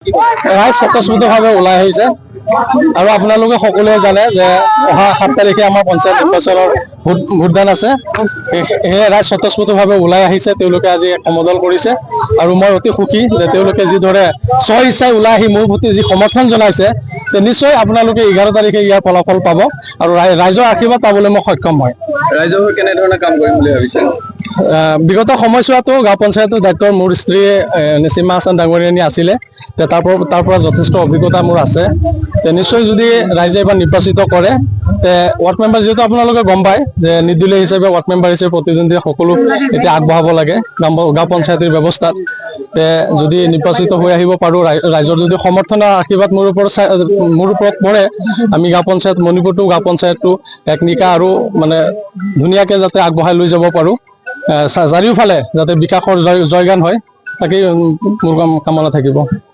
ৰাইজ স্বতঃস্ফূৰ্তভাৱে ওলাই আহিছে আৰু আপোনালোকে সকলোৱে জানে যে অহা 7 তাৰিখে আমাৰ পঞ্চায়ত নিৰ্বাচনৰ ভোটদান আছে। সেয়ে ৰাইজ স্বতঃস্ফূৰ্তভাৱে ওলাই আহিছে, তেওঁলোকে আজি সমদল কৰিছে আৰু মই অতি সুখী যে তেওঁলোকে যিদৰে স্ব ইচ্ছাই ওলাই আহি মোৰ প্ৰতি যি সমৰ্থন জনাইছে, নিশ্চয় আপোনালোকে 11 তাৰিখে ইয়াৰ ফলাফল পাব আৰু ৰাইজৰ আশীৰ্বাদ পাবলৈ মই সক্ষম হয়। ৰাইজৰ হৈ কেনেধৰণে কাম কৰিম বুলি ভাবিছে? বিগত সময়ছোৱাতো গাঁও পঞ্চায়তৰ দায়িত্বৰ মোৰ স্ত্ৰী নিচিমা হাছান ডাঙৰীয়ানী আছিলে, তাৰ পৰা যথেষ্ট অভিজ্ঞতা মোৰ আছে। নিশ্চয় যদি ৰাইজে এবাৰ নিৰ্বাচিত কৰে, ৱাৰ্ড মেম্বাৰ যিহেতু আপোনালোকে গম পায় যে নিৰ্দলীয় হিচাপে ৱাৰ্ড মেম্বাৰ হিচাপে প্ৰতিদ্বন্দ্বী সকলো এতিয়া আগবঢ়াব লাগে গাঁও পঞ্চায়তৰ ব্যৱস্থাত। যদি নিৰ্বাচিত হৈ আহিব পাৰোঁ, ৰাইজৰ যদি সমৰ্থনৰ আশীৰ্বাদ মোৰ ওপৰত পৰে, আমি গাঁও পঞ্চায়ত মণিপুৰটো গাঁও পঞ্চায়তটো এক নিকা আৰু মানে ধুনীয়াকৈ যাতে আগবঢ়াই লৈ যাব পাৰোঁ, চাৰিওফালে যাতে বিকাশৰ জয়গান হয়, তাকেই মোৰ কামনা থাকিব।